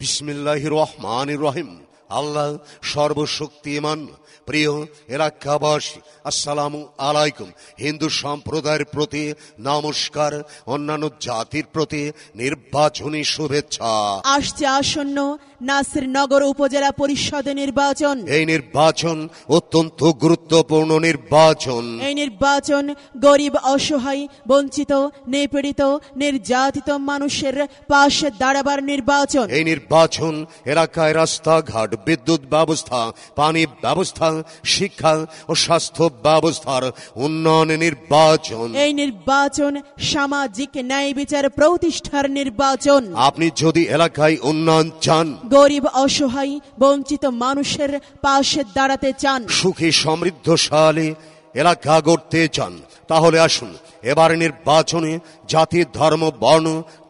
বিসমিল্লাহির রহমানির রহিম। আল্লাহ সর্বশক্তিমান। প্রিয় এলাকাবাসী, আসসালামু আলাইকুম। হিন্দু সম্প্রদায়ের প্রতি নমস্কার, অন্যান্য জাতির প্রতি নির্বাচনী শুভেচ্ছা। আসছে আসন্ন নাসিরনগর উপজেলা পরিষদ নির্বাচন। এই নির্বাচন অত্যন্ত গুরুত্বপূর্ণ নির্বাচন। এই নির্বাচন গরিব, অসহায়, বঞ্চিত, নিপীড়িত, নির্যাতিত মানুষের পাশে দাঁড়াবার নির্বাচন। এই নির্বাচন এলাকায় রাস্তাঘাট, বিদ্যুৎ ব্যবস্থা, পানি ব্যবস্থা, শিক্ষা ও স্বাস্থ্য ব্যবস্থার উন্নয়ন নির্বাচন। এই নির্বাচন সামাজিক ন্যায় বিচার প্রতিষ্ঠার নির্বাচন। আপনি যদি এলাকায় উন্নয়ন চান, গরিব, অসহায়, বঞ্চিত মানুষের পাশে দাঁড়াতে চান, সুখী সমৃদ্ধশালী এলাকা গড়তে চান, তাহলে আসুন এবার নির্বাচনে জাতি, ধর্ম, বর্ণ,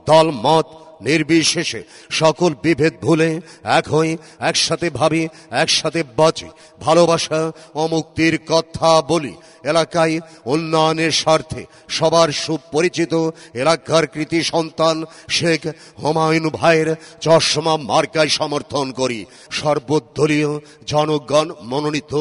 দল, মত নির্বিশেষে সকল বিভেদ ভুলে এক হয়ে একসাথে ভাবি, একসাথে বাঁচি, ভালোবাসা ও মুক্তির কথা বলি। এলাকায় উন্নয়নের স্বার্থে সবার সুপরিচিত এলাকার কৃতি সন্তান শেখ হুমায়ুন ভাইয়ের চশমা মার্কায় সমর্থন করি। সর্বদলীয় জনগণ মনোনীত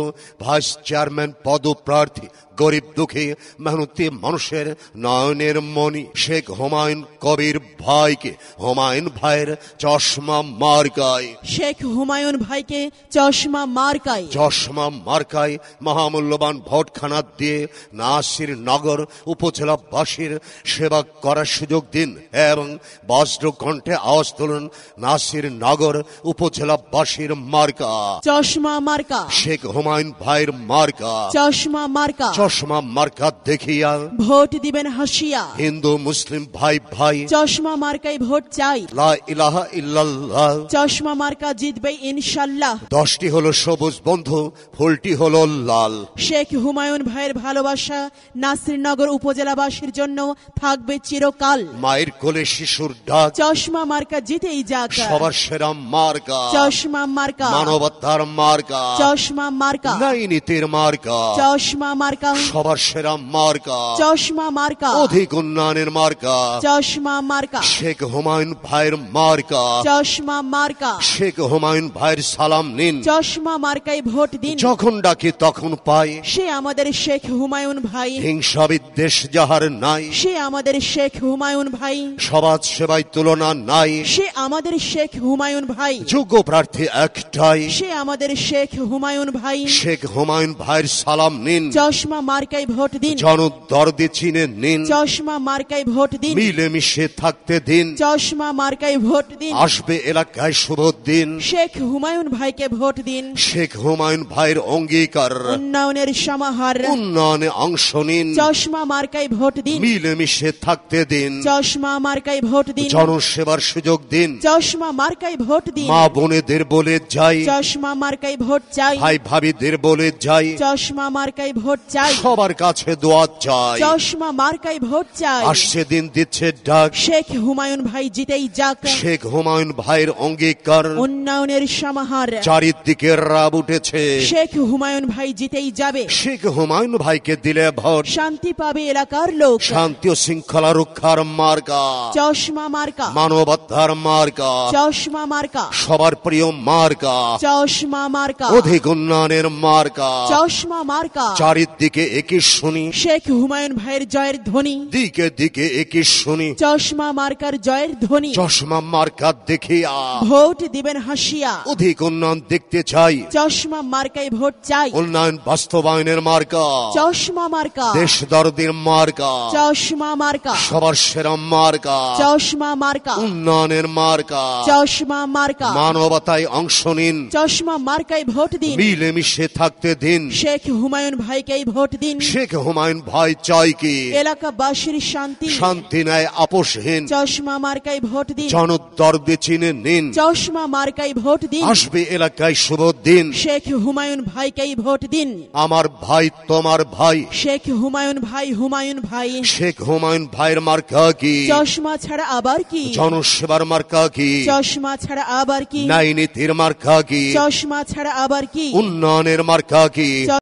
ভাইস চেয়ারম্যান পদপ্রার্থী, গরিব দুঃখী মেহনতি মানুষের নয়নের মণি শেখ হুমায়ুন কবির ভাইকে হুমায়ুন ভাইয়ের চশমা মার্কায়। শেখ হুমায়ুন ভাইকে চশমা মার্কায়। চশমা মার্কায় মহামূল্যবান ভোটখানা দিয়ে নাসিরনগর উপজেলাবাসীর সেবা করার সুযোগ দিন এবং বজ্রকণ্ঠে আওয়াজ তুলুন নাসিরনগর উপজেলাবাসীর মার্কা চশমা মার্কা। শেখ হুমায়ুন ভাইয়ের মার্কা চশমা মার্কা। চশমা মার্কা দেখিয়া ভোট দিবেন হাসিয়া। হিন্দু মুসলিম ভাই ভাই চশমা মার্কায় ভোট চাই। লা ইলাহা ইল্লাল্লাহ। চশমা মার্কা জিতবে ইনশাল্লাহ। 10টি হলো সবুজ বন্ধু, ফুলটি হলো লাল। শেখ হুমায়ুন ভাইয়ের ভালোবাসা নাসিরনগর উপজেলাবাসীর জন্য থাকবে চিরকাল। মায়ের কোলে শিশুর ডাক, চশমা মার্কা জিতেই যাক। সবার সেরা মার্কা চশমা মার্কা। মানবতার মার্কা, চশমা মার্কা। নাই নীতির মার্কা, চশমা মার্কা। সবার সেরা মার্কা, চশমা মার্কা। অধিক উন্নয়নের মার্কা চশমা মার্কা। শেখ হুমায়ুন ভাইয়ের মার্কা। চশমা মার্কা। শেখ হুমায়ুন ভাইয়ের সালাম নিন, চশমা মার্কায় ভোট দিন। যখন ডাকি তখন পাই। সে আমাদের শেখ হুমায়ুন ভাই। হিংসা বিদ্বেষ যাহার নাই, সে আমাদের শেখ হুমায়ুন ভাই। সমাজ সেবায় তুলনা নাই। সে আমাদের শেখ হুমায়ুন ভাই। যোগ্য প্রার্থী একটাই, সে আমাদের শেখ হুমায়ুন ভাই। শেখ হুমায়ুন ভাইয়ের সালাম নিন, চশমা মার্কায় ভোট দিন। জনদরদি চিনে নিন, চশমা মার্কায় ভোট দিন। মিলেমিশে থাকতে দিন। চশমা মার্কায় ভোট দিন। আসবে এলাকায় শুভ দিন। শেখ হুমায়ুন ভাইকে ভোট দিন। শেখ হুমায়ুন ভাইয়ের অঙ্গীকার, উন্নয়নের সমাহার। উন্নয়নে অংশ নিন। চশমা মার্কায় ভোট দিন। মিলেমিশে থাকতে দিন। চশমা মার্কায় ভোট দিন। জনসেবার সুযোগ দিন। চশমা মার্কায় ভোট দিন। মা বোনেদের বলে যাই, চশমা মার্কায় ভোট চাই। ভাই ভাবিদের বলে যাই, চশমা মার্কায় ভোট চাই। সবার কাছে দোয়া চাই। চশমা মার্কায় ভোট চাই। আসছে দিন দিচ্ছে ডাক, শেখ হুমায়ুন ভাই জিতেই যাক। শেখ হুমায়ুন ভাইয়ের অঙ্গীকার, উন্নয়নের সমাহার। চারিদিকে রাব উঠেছে। শেখ হুমায়ুন ভাই জিতেই যাবে। শেখ হুমায়ুন ভাইকে দিলে ভোট, শান্তি পাবে এলাকার লোক। শান্তি ও শৃঙ্খলা রক্ষার মার্কা চশমা মার্কা। মানবতার মার্কা, চশমা মার্কা। সবার প্রিয় মার্কা, চশমা মার্কা। অধিক উন্নয়নের মার্কা। চশমা মার্কা। চারিদিকে একই শুনি, শেখ হুমায়ুন ভাইয়ের জয়ের ধ্বনি। দিকে দিকে একই শুনি, চশমা মার্কার জয়ের ধ্বনি। চশমা মার্কা দেখিয়া ভোট দিবেন হাসিয়া। অধিক উন্নয়ন দেখতে চাই। চশমা মার্কায় ভোট চাই। উন্নয়ন বাস্তবায়নের মার্কা, চশমা মার্কা। দেশ দরদির মার্কা, চশমা মার্কা। সবার সেরা মার্কা, চশমা মার্কা। উন্নয়নের মার্কা, চশমা মার্কা। মানবতায় অংশ নিন। চশমা মার্কায় ভোট দিন। মিলেমিশে থাকতে দিন। শেখ হুমায়ুন ভাইকেই ভোট দিন। শেখ হুমায়ুন ভাই চাই কি এলাকাবাসীর শান্তি। শান্তি ন্যায় আপোষহীন। চশমা মার্কায় ভোট দিন। জনদরদি চিনে নিন। চশমা মার্কায় ভোট দিন। আসবে এলাকায় শুভ দিন। শেখ হুমায়ুন ভাইকেই ভোট দিন। আমার ভাই তোমার ভাই শেখ হুমায়ুন ভাই। হুমায়ুন ভাই। শেখ হুমায়ুন ভাইয়ের মার্কা কি চশমা ছাড়া আবার কি? জনসেবার মার্কা কি চশমা ছাড়া আবার কি? ন্যায় নীতির মার্কা কি চশমা ছাড়া আবার কি? উন্নয়নের মার্কা কি